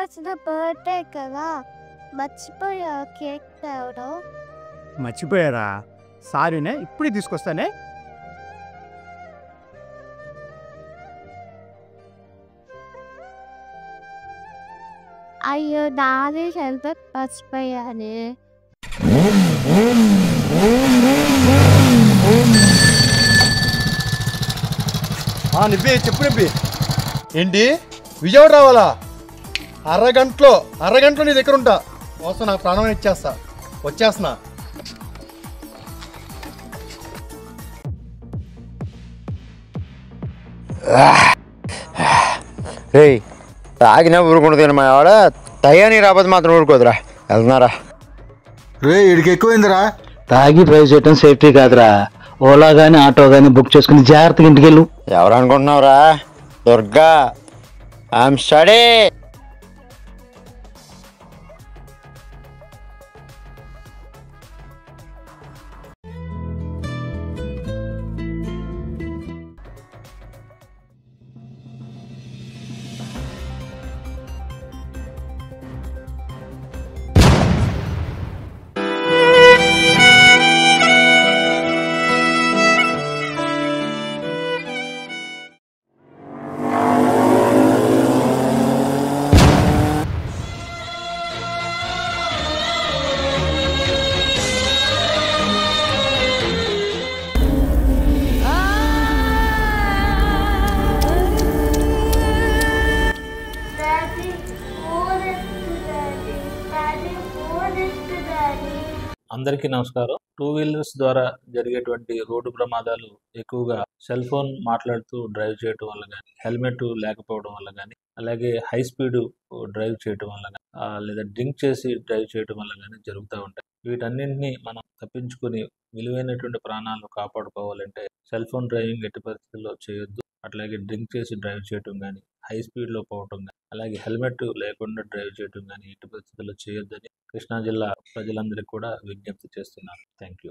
ఈరోజు నా బర్త్డే కదా మర్చిపోయా కేక్ తేవడం. మర్చిపోయారా? సారీనే, ఇప్పుడే తీసుకొస్తానే. అయ్యో నాది హెల్మెట్ మర్చిపోయానే. నిబ్బి చెప్పు నిబ్బి. ఏంటి విజయవాడ రావాలా? అరగంటలో నీ దగ్గర ఉంటా. వస్తా, నాకు ప్రాణం ఇచ్చేస్తా. వచ్చేస్తున్నా. రే తాగినా ఊరుకుంటుంది మా ఆవిడ, తయ్యాని రాకపోతే మాత్రం ఊరుకోదురా. వెళ్తున్నారా? రే ఇడికి ఎక్కువైందిరా. తాగి డ్రైవ్ చేయటం సేఫ్టీ కాదురా. ఓలా గానీ ఆటో గానీ బుక్ చేసుకుని జాగ్రత్తగా ఇంటికి వెళ్ళు. ఎవరు అనుకుంటున్నావురా? Durga, I'm study. అందరికీ నమస్కారం. 2 వీలర్స్ ద్వారా జరిగేటువంటి రోడ్డు ప్రమాదాలు ఎక్కువగా సెల్ ఫోన్ మాట్లాడుతూ డ్రైవ్ చేయటం వల్ల కానీ, హెల్మెట్ లేకపోవడం వల్ల కానీ, అలాగే హై స్పీడ్ డ్రైవ్ చేయటం వల్ల కానీ, లేదా డ్రింక్ చేసి డ్రైవ్ చేయటం వల్ల కానీ జరుగుతూ ఉంటాయి. వీటన్నింటినీ మనం తప్పించుకుని విలువైనటువంటి ప్రాణాలు కాపాడుకోవాలంటే సెల్ ఫోన్ డ్రైవింగ్ ఎట్టి పరిస్థితుల్లో చేయొద్దు. అట్లాగే డ్రింక్ చేసి డ్రైవ్ చేయటం కానీ, హై స్పీడ్లో పోవటం కానీ, అలాగే హెల్మెట్ లేకుండా డ్రైవ్ చేయటం కానీ ఎట్టి పరిస్థితుల్లో చేయొద్దని కృష్ణా జిల్లా ప్రజలందరికీ కూడా విజ్ఞప్తి చేస్తున్నాను. Thank you.